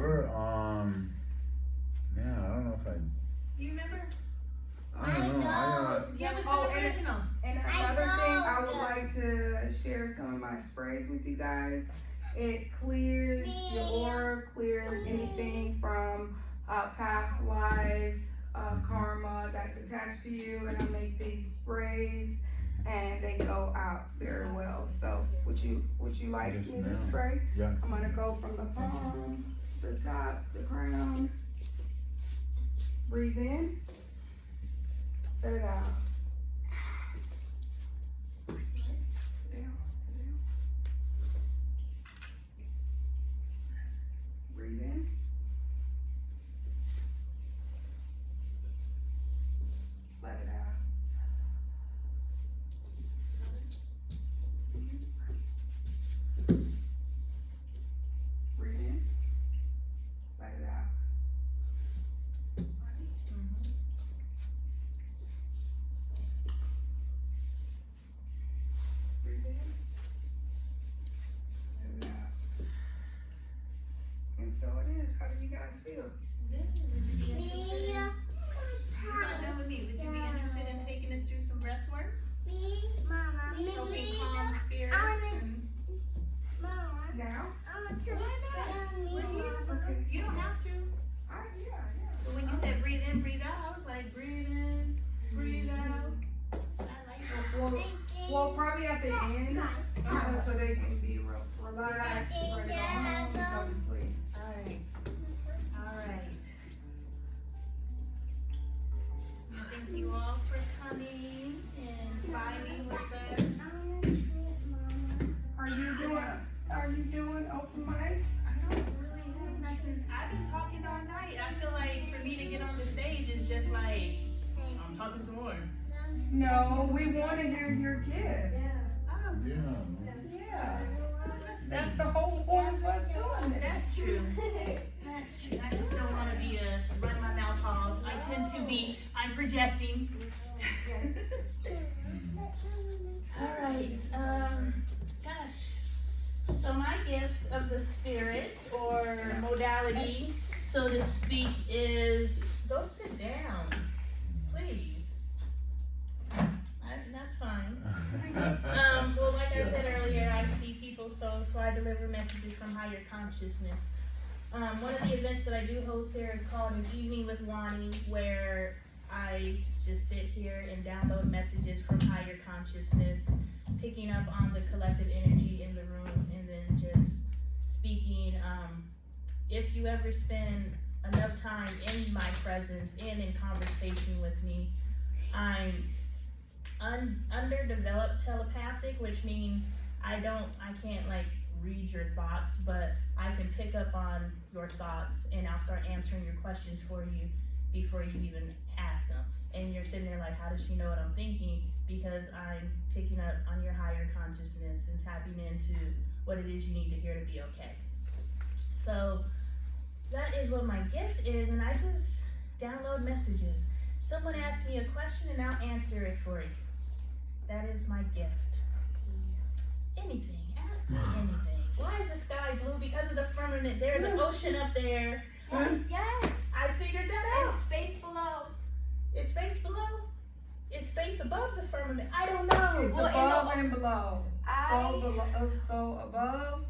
we're yeah, I don't know if You remember? I don't know. Give us an original. And another thing, I would like to share some of my sprays with you guys. It clears your aura, clears anything from past lives, karma that's attached to you. And I make these sprays, and they go out very well. So, would you like me to spray? Yeah. I'm gonna go from the palm, the top, the crown. Breathe in. Let it out. Sit down. Breathe in. Let it out. Breathe in. Let it out. Breathe in. Let it out. And so it is. How do you guys feel? Good. Would you be interested in? You gotta know with me. Would you be interested in taking us through some breath work? Helping calm spirits and. Now? Okay. You don't have to. Yeah. But when you said breathe in, breathe out, I was like, breathe in, breathe out. I like that. Well, probably at the end, so they can be relaxed, ready to go home, go to sleep. Alright. Thank you all for coming and vibing with us. Are you doing open mic? I don't really have nothing. I've been talking all night. I feel like for me to get on the stage is just like, I'm talking some more. No, we want to hear your gifts. Oh, Yeah. That's the whole point of us doing this. that's true. That's true. I just don't want to be a run my mouth hog. I tend to be. I'm projecting. All right. Gosh. So my gift of the spirit or modality, so to speak, is go sit down, please. That's fine. Well, like I said earlier, I see people, so I deliver messages from higher consciousness. One of the events that I do host here is called An Evening with Wani, where I just sit here and download messages from higher consciousness, picking up on the collective energy in the room, and then just speaking. If you ever spend enough time in my presence and in conversation with me, I'm underdeveloped telepathic, which means I can't like read your thoughts, but I can pick up on your thoughts and I'll start answering your questions for you before you even ask them. And you're sitting there like, how does she know what I'm thinking? Because I'm picking up on your higher consciousness and tapping into what it is you need to hear to be okay. So that is what my gift is, and I just download messages. Someone asks me a question and I'll answer it for you. That is my gift. Anything. Ask me anything. Why is the sky blue? Because of the firmament. There's an ocean up there. Yes. I figured that out. It's space below. Is space below? Is space above the firmament? I don't know. It's above and below. So above,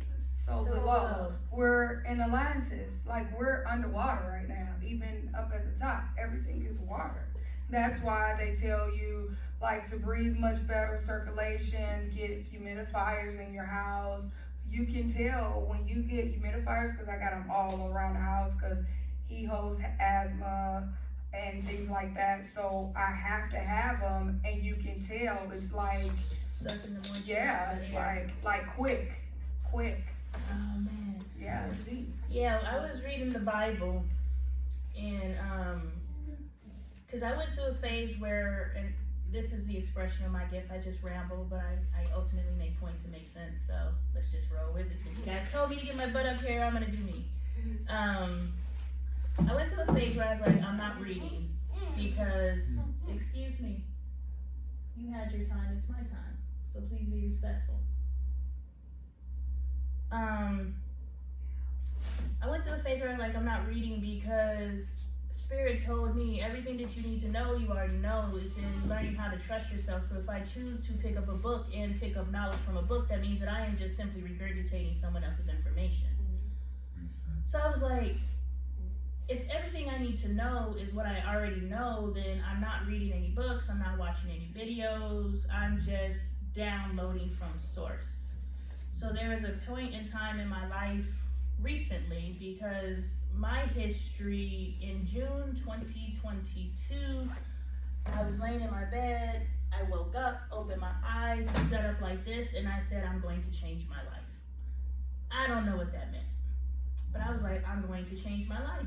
so below. We're in alliances. Like we're underwater right now. Even up at the top, everything is water. That's why they tell you like to breathe much better circulation, get humidifiers in your house. You can tell when you get humidifiers, because I got them all around the house because he holds asthma and things like that. So I have to have them, and you can tell it's like, Sucking the moisture. yeah, it's like quick. Oh man. Yeah, it's deep. Yeah, I was reading the Bible, and because I went through a phase where, and this is the expression of my gift, I just ramble, but I ultimately make points that make sense, so let's just roll with it. Since you guys told me to get my butt up here, I'm gonna do me. I went through a phase where I was like, I'm not reading, because, excuse me, you had your time, it's my time, so please be respectful. I went through a phase where I was like, I'm not reading because Spirit told me everything that you need to know, you already know. Is in learning how to trust yourself. So if I choose to pick up a book and pick up knowledge from a book, that means that I am just simply regurgitating someone else's information. So I was like, if everything I need to know is what I already know, then I'm not reading any books, I'm not watching any videos, I'm just downloading from source. So there was a point in time in my life recently, because my history in June 2022, I was laying in my bed, I woke up, opened my eyes, set up like this, and I said, I'm going to change my life. I don't know what that meant, but I was like, I'm going to change my life.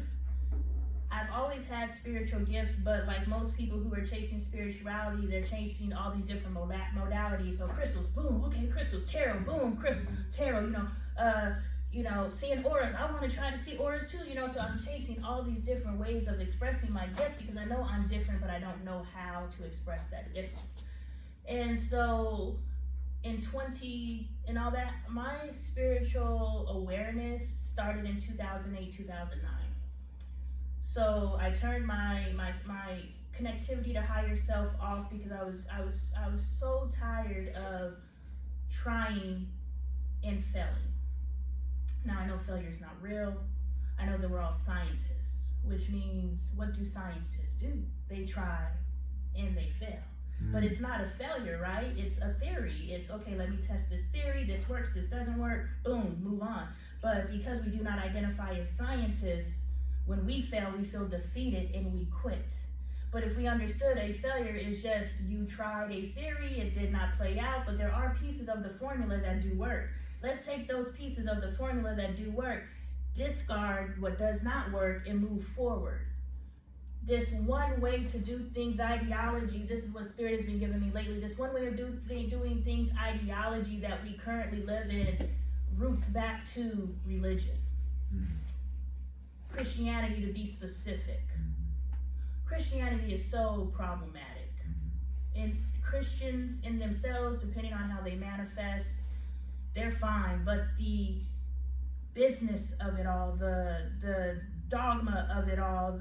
I've always had spiritual gifts, but like most people who are chasing spirituality, they're chasing all these different modalities. So crystals, boom, okay, crystals, tarot, boom, crystal, tarot, seeing auras. I want to try to see auras too, so I'm chasing all these different ways of expressing my gift because I know I'm different, but I don't know how to express that difference. And so in all that, my spiritual awareness started in 2008, 2009. So I turned my connectivity to higher self off because I was so tired of trying and failing. Now I know failure is not real. I know that we're all scientists, which means what do scientists do? They try and they fail. But it's not a failure, right? It's a theory. It's okay, let me test this theory. This works, this doesn't work. Boom, move on. But because we do not identify as scientists, when we fail, we feel defeated and we quit. But if we understood a failure is just you tried a theory, it did not play out, but there are pieces of the formula that do work. Let's take those pieces of the formula that do work, discard what does not work, and move forward. This one way to do things ideology, this is what Spirit has been giving me lately, this one way of doing things ideology that we currently live in roots back to religion. Christianity, to be specific. Christianity is so problematic. And Christians in themselves, depending on how they manifest, they're fine. But the business of it all, the dogma of it all,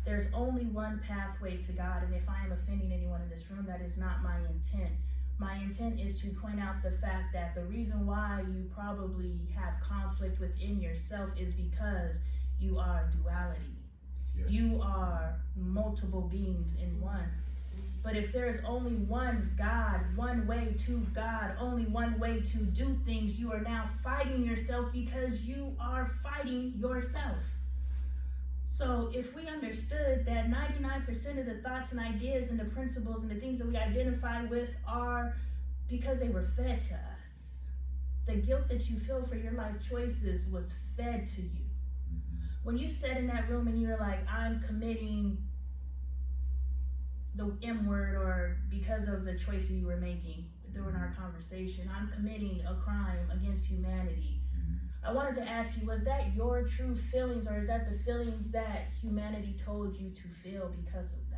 there's only one pathway to God. And if I am offending anyone in this room, that is not my intent. My intent is to point out the fact that the reason why you probably have conflict within yourself is because you are duality. Yes. You are multiple beings in one. But if there is only one God, one way to God, only one way to do things, you are now fighting yourself because you are fighting yourself. So if we understood that 99% of the thoughts and ideas and the principles and the things that we identify with are because they were fed to us. The guilt that you feel for your life choices was fed to you. When you sat in that room and you're like, I'm committing the M word, or because of the choices you were making during our conversation, I'm committing a crime against humanity. I wanted to ask you, was that your true feelings, or is that the feelings that humanity told you to feel because of that?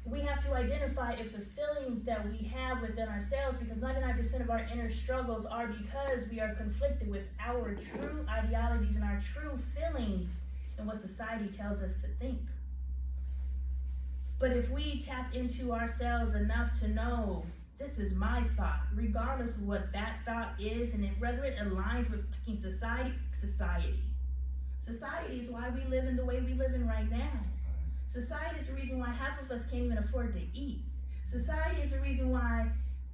We have to identify if the feelings that we have within ourselves, because 99% of our inner struggles are because we are conflicted with our true ideologies and our true feelings and what society tells us to think. But if we tap into ourselves enough to know this is my thought, regardless of what that thought is, and whether it aligns with fucking society is why we live in the way we live in right now. Society is the reason why half of us can't even afford to eat. Society is the reason why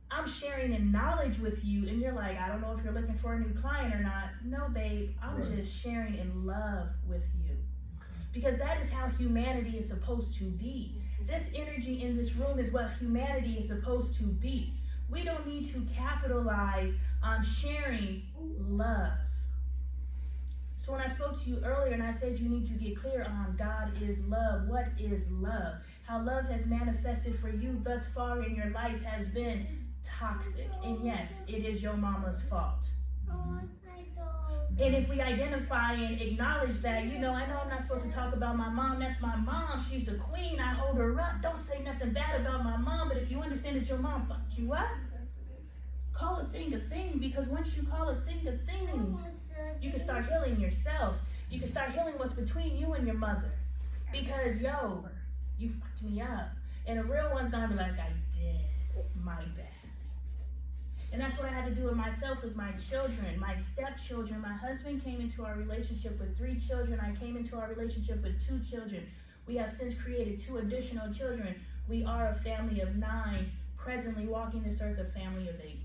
I'm sharing in knowledge with you, and you're like, I don't know if you're looking for a new client or not. No, babe, I'm just sharing in love with you. Because that is how humanity is supposed to be. This energy in this room is what humanity is supposed to be. We don't need to capitalize on sharing love. So when I spoke to you earlier and I said you need to get clear on God is love, what is love? How love has manifested for you thus far in your life has been toxic. And yes, it is your mama's fault. And if we identify and acknowledge that, I know I'm not supposed to talk about my mom. That's my mom. She's the queen. I hold her up. Don't say nothing bad about my mom. But if you understand that your mom fucked you up, call a thing, because once you call a thing, You can start healing yourself. You can start healing what's between you and your mother. Because, yo, you fucked me up. And a real one's gonna be like, I did. My bad. And that's what I had to do with myself with my children, my stepchildren. My husband came into our relationship with 3 children. I came into our relationship with 2 children. We have since created 2 additional children. We are a family of 9, presently walking this earth a family of 8.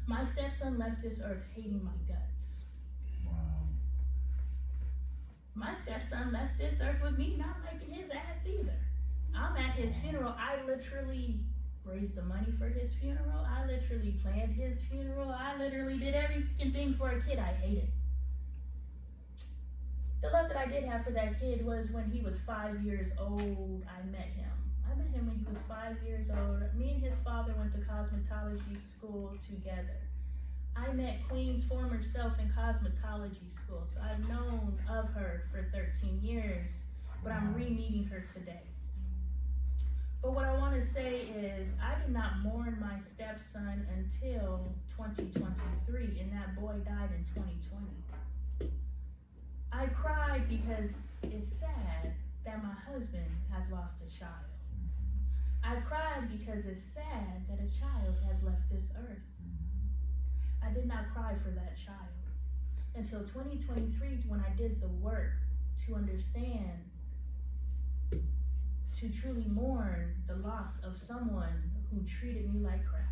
My stepson left this earth hating my guts. Wow. My stepson left this earth with me not liking his ass either. I'm at his funeral. I literally raised the money for his funeral. I literally planned his funeral. I literally did every freaking thing for a kid I hated. The love that I did have for that kid was when he was 5 years old, I met him. I met him when he was 5 years old. Me and his father went to cosmetology school together. I met Queen's former self in cosmetology school, so I've known of her for 13 years, but I'm re-meeting her today. But what I want to say is, I did not mourn my stepson until 2023, and that boy died in 2020. I cried because it's sad that my husband has lost a child. I cried because it's sad that a child has left this earth. I did not cry for that child until 2023 when I did the work to understand, to truly mourn the loss of someone who treated me like crap.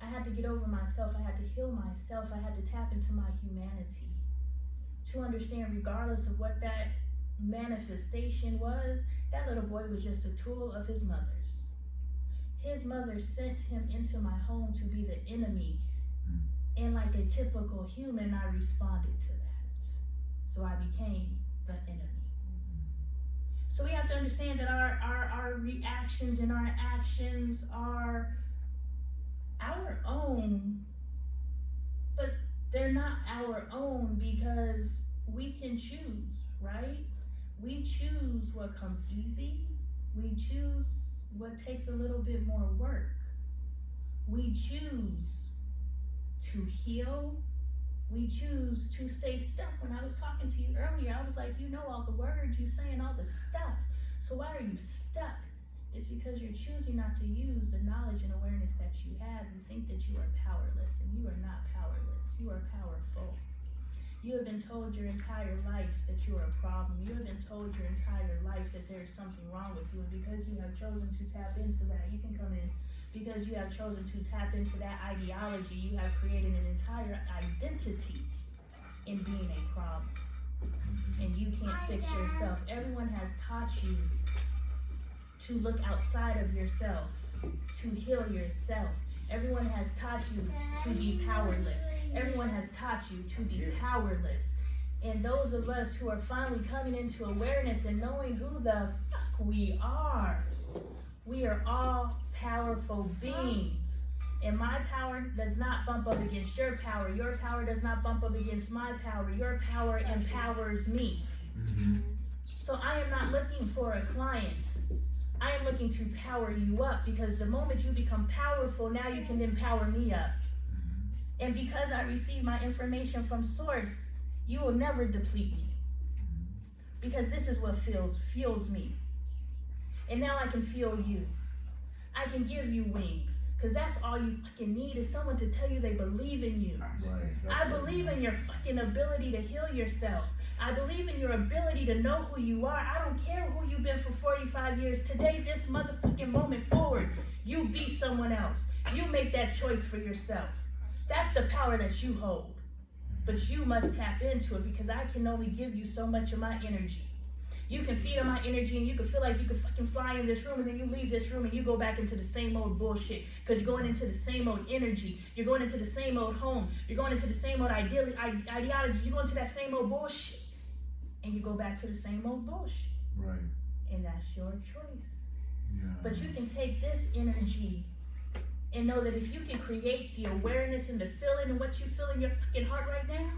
I had to get over myself. I had to heal myself. I had to tap into my humanity to understand, regardless of what that manifestation was, that little boy was just a tool of his mother's. His mother sent him into my home to be the enemy. And like a typical human, I responded to that. So I became the enemy. So we have to understand that our reactions and our actions are our own, but they're not our own because we can choose, right? We choose what comes easy. We choose what takes a little bit more work. We choose to heal. We choose to stay stuck. When I was talking to you earlier, I was like, you know all the words, you saying all the stuff. So why are you stuck? It's because you're choosing not to use the knowledge and awareness that you have. You think that you are powerless, and you are not powerless. You are powerful. You have been told your entire life that you are a problem. You have been told your entire life that there is something wrong with you, and because you have chosen to tap into that, you can come in. Because you have chosen to tap into that ideology, you have created an entire identity in being a problem. And you can't fix yourself. Everyone has taught you to look outside of yourself, to heal yourself. Everyone has taught you to be powerless. Everyone has taught you to be powerless. And those of us who are finally coming into awareness and knowing who the fuck we are all powerful beings. And my power does not bump up against your power. Your power does not bump up against my power. Your power empowers me. So I am not looking for a client. I am looking to power you up, because the moment you become powerful, now you can empower me up. And because I receive my information from source, you will never deplete me. Because this is what fuels me. And now I can feel you. I can give you wings. Because that's all you fucking need, is someone to tell you they believe in you. I believe in your fucking ability to heal yourself. I believe in your ability to know who you are. I don't care who you've been for 45 years. Today, this motherfucking moment forward, you be someone else. You make that choice for yourself. That's the power that you hold. But you must tap into it, because I can only give you so much of my energy. You can feed on my energy, and you can feel like you can fucking fly in this room, and then you leave this room and you go back into the same old bullshit, because you're going into the same old energy. You're going into the same old home. You're going into the same old ideology. You're going to that same old bullshit, and you go back to the same old bullshit. Right. And that's your choice. Yeah. But you can take this energy and know that if you can create the awareness and the feeling and what you feel in your fucking heart right now,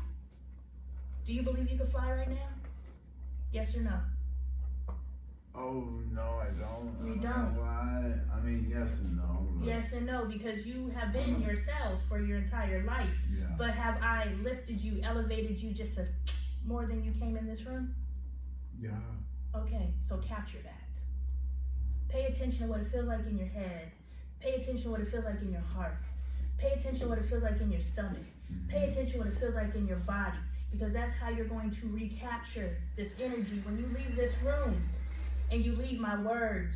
do you believe you can fly right now? Yes or no? Oh, no, I don't. You I don't? know why. I mean, yes and no. but yes and no, because you have been yourself for your entire life. yeah. But have I lifted you, elevated you just a more than you came in this room? Yeah. Okay, so capture that. Pay attention to what it feels like in your head. Pay attention to what it feels like in your heart. Pay attention to what it feels like in your stomach. Pay attention to what it feels like in your body, because that's how you're going to recapture this energy when you leave this room and you leave my words.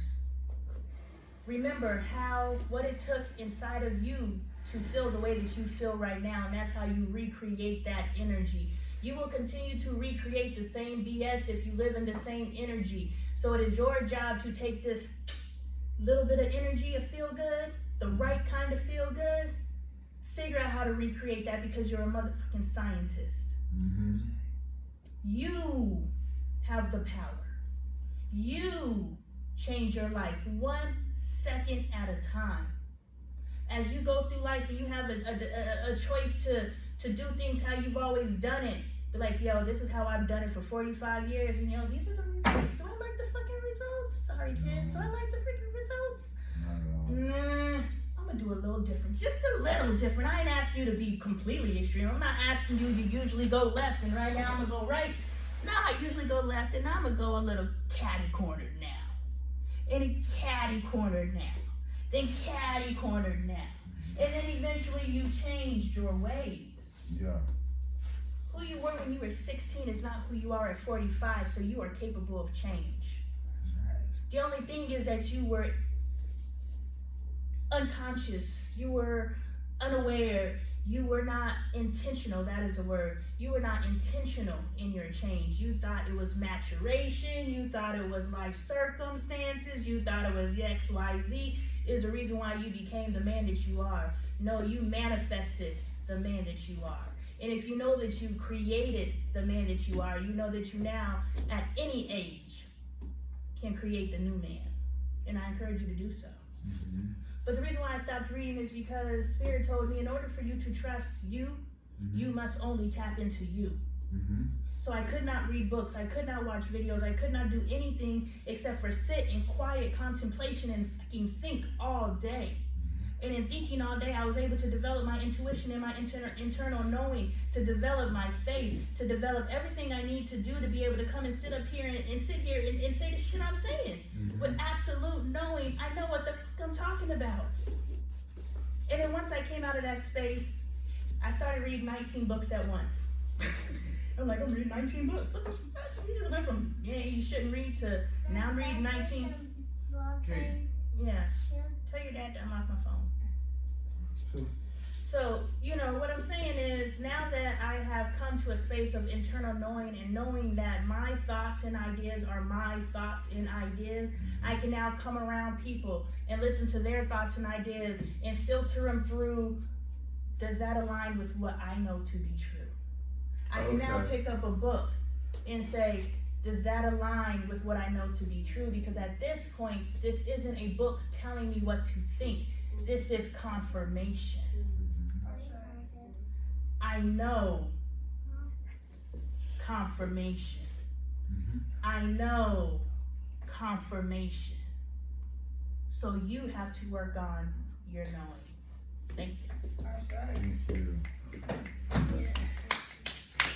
Remember what it took inside of you to feel the way that you feel right now, and that's how you recreate that energy. You will continue to recreate the same BS if you live in the same energy. So it is your job to take this little bit of energy of feel good, the right kind of feel good, figure out how to recreate that, because you're a motherfucking scientist. Mm-hmm. You have the power. You change your life 1 second at a time. As you go through life and you have a choice to do things how you've always done it. Be like, yo, this is how I've done it for 45 years, and yo, these are the results. Do I like the fucking results? Sorry, kids. Do I like the freaking results? Not at all. I'm gonna do a little different, just a little different. I ain't asking you to be completely extreme. I'm not asking you to usually go left and right now I'm gonna go right. No, I usually go left and I'm gonna go a little catty cornered now. And catty cornered now. Then catty cornered now. And then eventually you changed your ways. Yeah. Who you were when you were 16 is not who you are at 45, so you are capable of change. The only thing is that you were unconscious, you were unaware, you were not intentional. That is the word. You were not intentional in your change. You thought it was maturation, you thought it was life circumstances, you thought it was XYZ is the reason why you became the man that you are. No, you manifested the man that you are. And if you know that you created the man that you are, you know that you now, at any age, can create the new man. And I encourage you to do so. Mm-hmm. But the reason why I stopped reading is because Spirit told me in order for you to trust you, you must only tap into you. Mm-hmm. So I could not read books, I could not watch videos, I could not do anything except for sit in quiet contemplation and fucking think all day. And in thinking all day, I was able to develop my intuition and my internal knowing, to develop my faith, to develop everything I need to do to be able to come and sit up here and sit here and say the shit I'm saying. With absolute knowing, I know what the fuck I'm talking about. And then once I came out of that space, I started reading 19 books at once. I'm like, I'm reading 19 books. What the fuck? You just went from, yeah, you shouldn't read to, now I'm reading 19. Yeah. Tell your dad to unlock my phone. So, you know, what I'm saying is, now that I have come to a space of internal knowing and knowing that my thoughts and ideas are my thoughts and ideas, I can now come around people and listen to their thoughts and ideas and filter them through, does that align with what I know to be true? I can now pick up a book and say, does that align with what I know to be true? Because at this point, this isn't a book telling me what to think. This is confirmation. I know confirmation. I know confirmation. So you have to work on your knowing. Thank you. Thank you.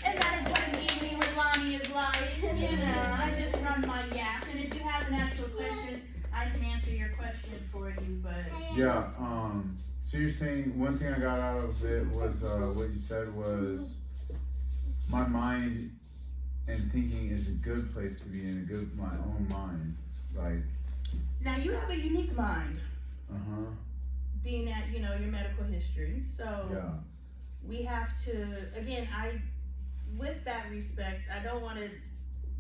And that is what an evening with Lonnie is like. You know, I just run my yap. And if you have an actual question, I can answer your question for you, but... Yeah, so you're saying, one thing I got out of it was, what you said was, my mind and thinking is a good place to be in, my own mind, like... Now, you have a unique mind. Being at, you know, your medical history. So, yeah. We have to, again, with that respect, I don't want to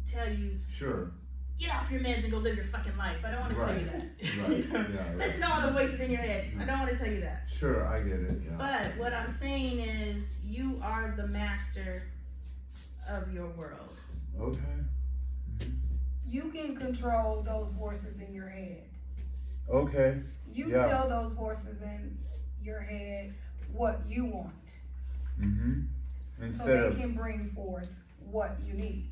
tell you... Sure. Get off your meds and go live your fucking life. I don't want to tell you that. Right, yeah. Listen to all the voices in your head. I don't want to tell you that. Sure, I get it, yeah. But what I'm saying is, you are the master of your world. Okay. You can control those voices in your head. Okay. You tell those voices in your head what you want. Instead so they can bring forth what you need.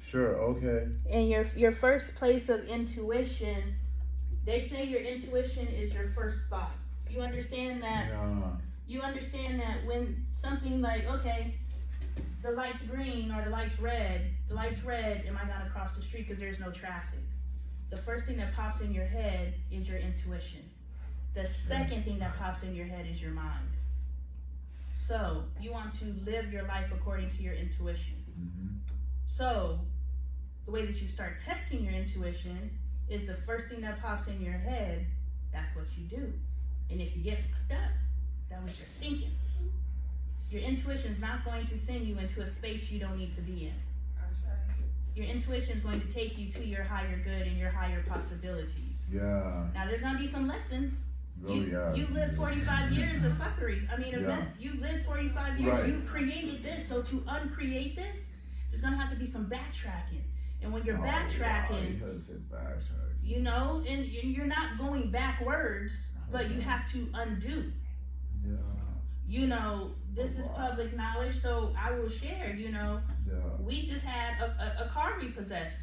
Sure, okay. And your first place of intuition, they say your intuition is your first thought. You understand that? Yeah. You understand that when something like, okay, the light's green or the light's red, am I gonna cross the street because there's no traffic? The first thing that pops in your head is your intuition. The second thing that pops in your head is your mind. So, you want to live your life according to your intuition. Mm-hmm. So, the way that you start testing your intuition is the first thing that pops in your head, that's what you do. And if you get fucked up, that was your thinking. Your intuition's not going to send you into a space you don't need to be in. Your intuition is going to take you to your higher good and your higher possibilities. Yeah. Now, there's going to be some lessons. Oh, yeah. You lived 45 years of fuckery. I mean, you lived 45 years. Right. You've created this. So to uncreate this, there's going to have to be some backtracking. And when you're backtracking, you know, and you're not going backwards, but you have to undo. Yeah. You know, this is public knowledge, so I will share, you know, Yeah. we just had a car repossessed.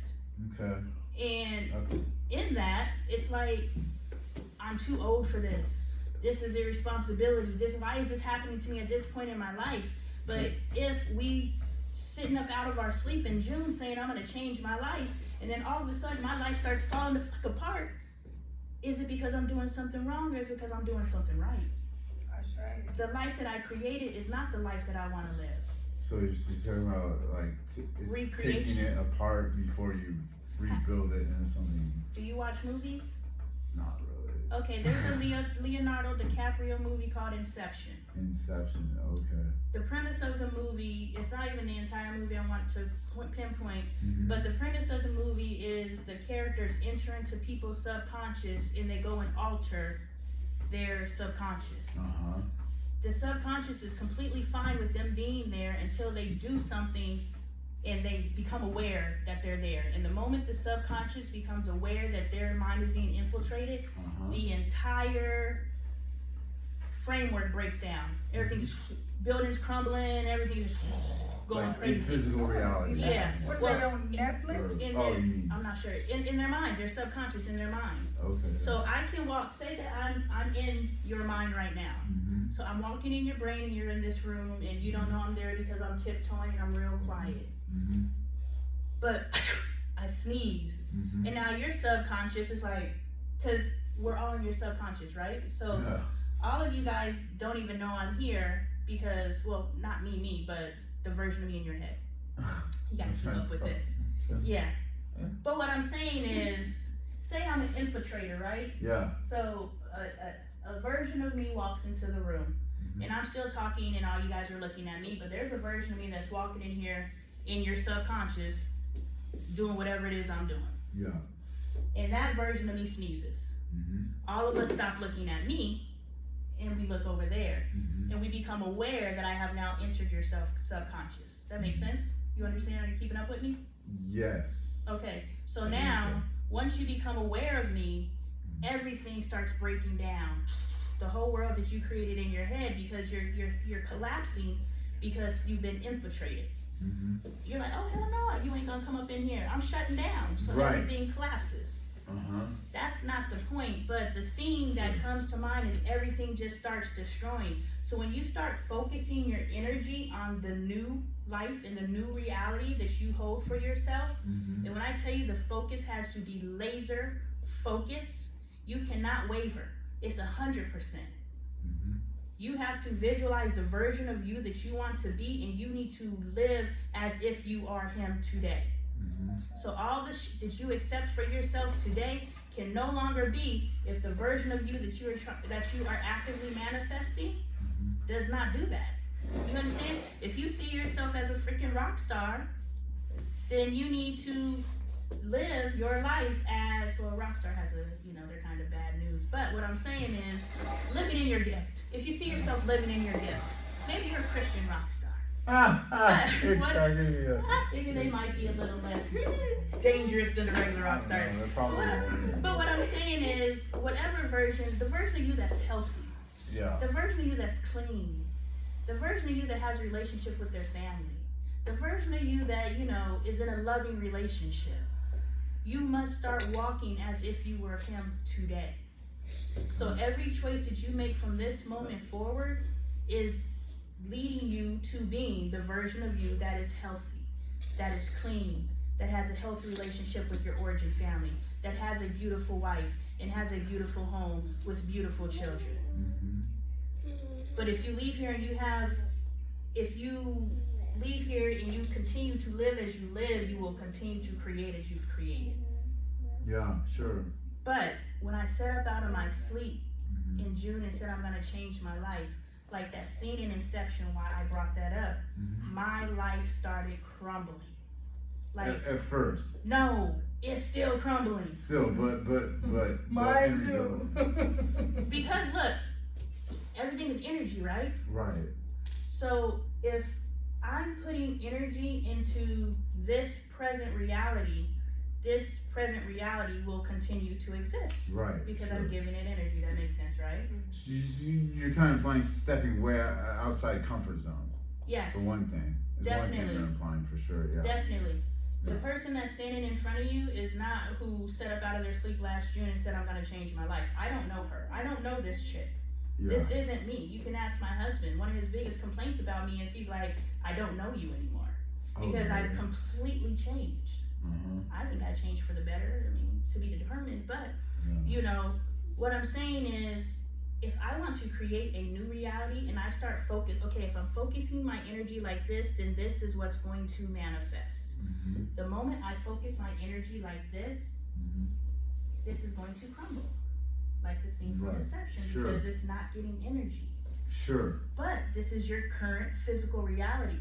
Okay. And That's in that, it's like, I'm too old for this. This is irresponsibility. Why is this happening to me at this point in my life? But if we sitting up out of our sleep in June saying I'm gonna change my life, and then all of a sudden my life starts falling the fuck apart, is it because I'm doing something wrong, or is it because I'm doing something right? That's right. The life that I created is not the life that I want to live. so you're just talking about like it's Recreation. taking it apart before you rebuild it into something. Do you watch movies? Not really. Okay, there's a Leonardo DiCaprio movie called Inception. Inception. Okay. The premise of the movie, it's not even the entire movie I want to pinpoint, Mm-hmm. but the premise of the movie is the characters enter into people's subconscious and they go and alter their subconscious. Uh-huh. The subconscious is completely fine with them being there until they do something and they become aware that they're there. And the moment the subconscious becomes aware that their mind is being infiltrated, Uh-huh. the entire framework breaks down. Everything's buildings crumbling, everything's just going Like in crazy. physical reality. Yeah. What are Well, they on Netflix? In Oh, their, you mean. I'm not sure. In their mind, their subconscious in their mind. Okay. So I can say that I'm in your mind right now. Mm-hmm. So I'm walking in your brain and you're in this room and you don't know I'm there because I'm tiptoeing and I'm real quiet. Mm-hmm. But I sneeze. Mm-hmm. And now your subconscious is like, because we're all in your subconscious, right? So Yeah. all of you guys don't even know I'm here because, well, not me, but the version of me in your head. You gotta keep up with this. Yeah. Yeah. But what I'm saying is, say I'm an infiltrator, right? Yeah. So a version of me walks into the room. Mhm. And I'm still talking and all you guys are looking at me, but there's a version of me that's walking in here in your subconscious doing whatever it is I'm doing. Yeah. And that version of me sneezes. Mm-hmm. All of us stop looking at me and we look over there. Mm-hmm. And we become aware that I have now entered your subconscious. That makes sense? You understand? Are you keeping up with me? Yes. Okay. So I think now, so. once you become aware of me, everything starts breaking down. The whole world that you created in your head, because you're collapsing because you've been infiltrated. Mm-hmm. You're like, oh hell no, you ain't gonna come up in here. I'm shutting down. So Right. everything collapses. Uh-huh. That's not the point, but the scene that comes to mind is everything just starts destroying. So when you start focusing your energy on the new life and the new reality that you hold for yourself, Mm-hmm. and when I tell you the focus has to be laser focus, you cannot waver. It's 100%. Mm-hmm. You have to visualize the version of you that you want to be, and you need to live as if you are him today. Mm-hmm. So all the that you accept for yourself today can no longer be if the version of you that you are actively manifesting does not do that. You understand? If you see yourself as a freaking rock star, then you need to live your life as, well, rock star has they're kind of bad news. But what I'm saying is living in your gift. If you see yourself living in your gift, maybe you're a Christian rock star. What? I figure they might be a little less dangerous than a regular rock star. But what I'm saying is, whatever version, the version of you that's healthy, Yeah. the version of you that's clean, the version of you that has a relationship with their family, the version of you that, is in a loving relationship, you must start walking as if you were him today. So every choice that you make from this moment forward is leading you to being the version of you that is healthy, that is clean, that has a healthy relationship with your origin family, that has a beautiful wife and has a beautiful home with beautiful children. But if you leave here and if you leave here and you continue to live as you live, you will continue to create as you've created. Yeah, sure. But when I sat up out of my sleep in June and said I'm gonna change my life, like that scene in Inception, why I brought that up, my life started crumbling. Like at first. No, it's still crumbling. Still, but Mine too. Because look, everything is energy, right? Right. So if I'm putting energy into this present reality will continue to exist. Right. Because sure. I'm giving it energy. That makes sense, right? You're kind of implying stepping way outside comfort zone. Yes. For one thing. Is Definitely. one thing you're implying for sure, yeah. Definitely. The Yeah. person that's standing in front of you is not who set up out of their sleep last June and said, I'm gonna change my life. I don't know her. I don't know this chick. Yeah. This isn't me. You can ask my husband. One of his biggest complaints about me is he's like, I don't know you anymore. Because Okay. I've completely changed. I think I changed for the better. I mean, to be determined. But, you know, what I'm saying is, if I want to create a new reality and I start if I'm focusing my energy like this, then this is what's going to manifest. The moment I focus my energy like this, this is going to crumble. Like the scene from Right. Deception, Sure. because it's not getting energy. Sure. But this is your current physical reality.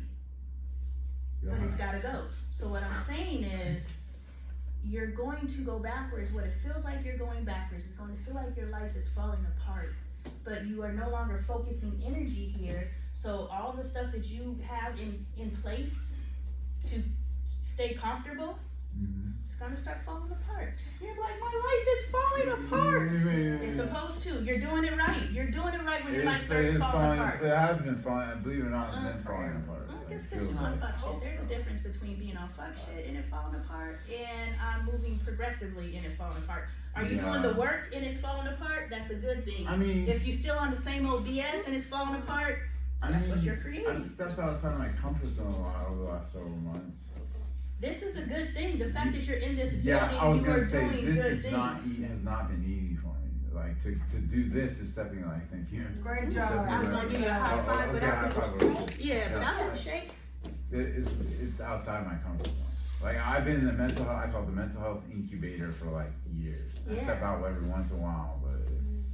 Yeah. But it's gotta go. So what I'm saying is, you're going to go backwards. What it feels like you're going backwards. It's going to feel like your life is falling apart. But you are no longer focusing energy here. So all the stuff that you have in place to stay comfortable, it's gonna start falling apart. You're like, my life is falling apart. It's supposed to. You're doing it right. You're doing it right when your life starts falling apart. It has been falling, believe it or not, it's been falling apart. I guess It because feels you're on like- fuck shit. There's a difference between being on fuck shit and it falling apart, and I'm moving progressively and it falling apart. Are you doing the work and it's falling apart? That's a good thing. I mean, If you're still on the same old BS and it's falling apart, that's what you're I creating. stepped outside my comfort zone a lot over the last several months. This is a good thing. The fact that you're in this building, Yeah, I was you are gonna say doing this good is things. has not been easy for me. Like to do this is stepping like thank you. Great It's job. stepping I was like- gonna give you a high five, okay, but high I five, think okay. yeah, but I'm gonna shake. It's outside my comfort zone. Like I've been in the mental health, I call it the mental health incubator for like years. I Yeah. step out every once in a while, but it's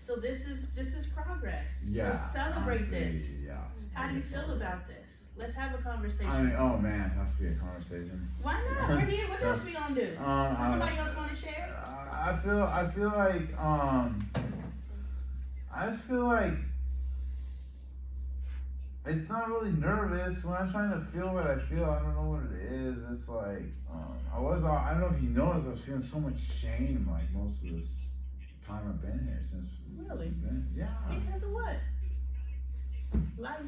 So this is progress. yeah. So celebrate honestly, this. Yeah. How do you feel about this? Let's have a conversation. I mean, oh man, it has to be a conversation. Why not? What else we gonna do? Somebody else wanna share? I feel like I just feel like it's not really nervous when I'm trying to feel what I feel. I don't know what it is. It's like I don't know if you noticed, I was feeling so much shame like most of this time I've been here since. Really? Yeah. Because of what? Life.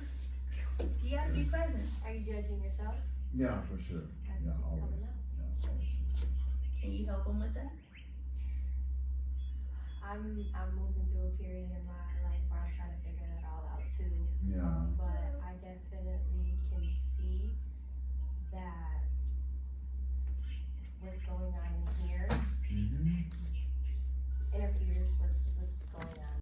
You gotta be present. Are you judging yourself? Yeah, for sure. That's Yeah, what's always. coming up. Yeah, always. Can you help them with that? I'm moving through a period